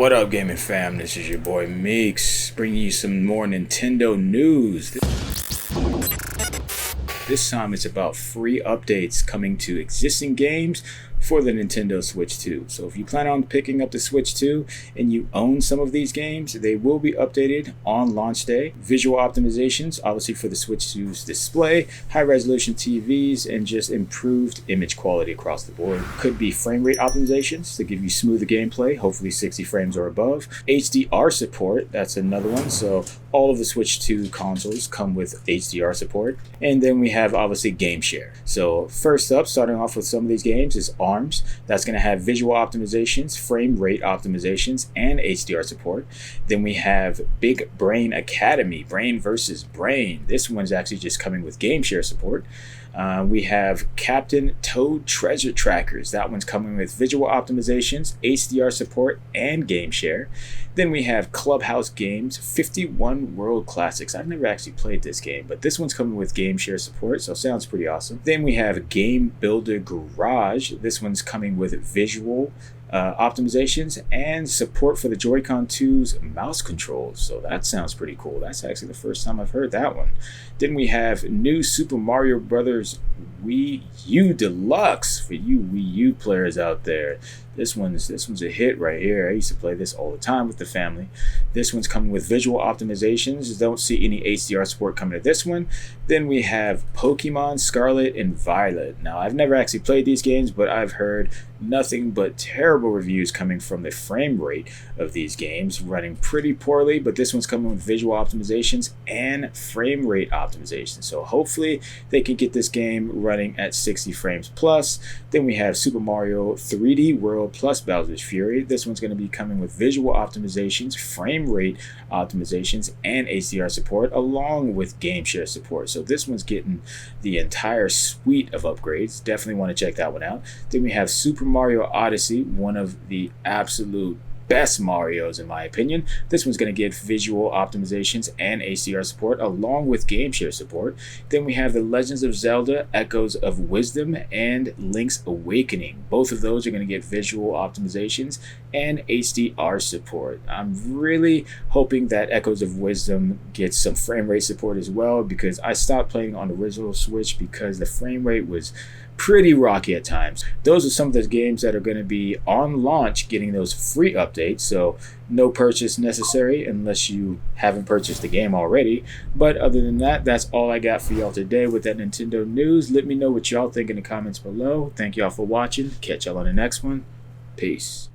What up, gaming fam? This is your boy Meeks, bringing you some more Nintendo news. This time it's about free updates coming to existing games for the Nintendo Switch 2. So if you plan on picking up the Switch 2 and you own some of these games, they will be updated on launch day. Visual optimizations, obviously for the Switch 2's display, high resolution TVs, and just improved image quality across the board. Could be frame rate optimizations to give you smoother gameplay, hopefully 60 frames or above. HDR support, that's another one. So all of the Switch 2 consoles come with HDR support. And then we have obviously game share. So first up, starting off with some of these games is ARMS. That's going to have visual optimizations, frame rate optimizations, and HDR support. Then we have Big Brain Academy, Brain versus Brain. This one's actually just coming with game share support. We have Captain Toad Treasure Trackers. That one's coming with visual optimizations, HDR support, and game share. Then we have Clubhouse Games 51 World Classics. I've never actually played this game, but this one's coming with game share support, so sounds pretty awesome. Then we have Game Builder Garage. This one's coming with visual optimizations and support for the Joy-Con 2's mouse controls. So that sounds pretty cool. That's actually the first time I've heard that one. Then we have new Super Mario Brothers Wii U Deluxe for you Wii U players out there. This one's a hit right here. I used to play this all the time with the family. This one's coming with visual optimizations. Don't see any HDR support coming to this one. Then we have Pokemon Scarlet and Violet. Now, I've never actually played these games, but I've heard nothing but terrible reviews coming from the frame rate of these games, running pretty poorly, but this one's coming with visual optimizations and frame rate optimization. So hopefully they can get this game running at 60 frames plus. Then we have Super Mario 3D World plus Bowser's Fury. This one's going to be coming with visual optimizations, frame rate optimizations, and HDR support, along with game share support. So this one's getting the entire suite of upgrades. Definitely want to check that one out. Then we have Super Mario Odyssey, one of the absolute best Marios in my opinion. This one's going to get visual optimizations and HDR support along with game share support. Then we have The Legends of Zelda Echoes of Wisdom and Link's Awakening. Both of those are going to get visual optimizations and HDR support. I'm really hoping that Echoes of Wisdom gets some frame rate support as well, because I stopped playing on the original Switch because the frame rate was pretty rocky at times. Those are some of the games that are going to be on launch getting those free updates, so no purchase necessary unless you haven't purchased the game already. But other than that, that's all I got for y'all today with that Nintendo news. Let me know what y'all think in the comments below. Thank y'all for watching. Catch y'all on the next one. Peace.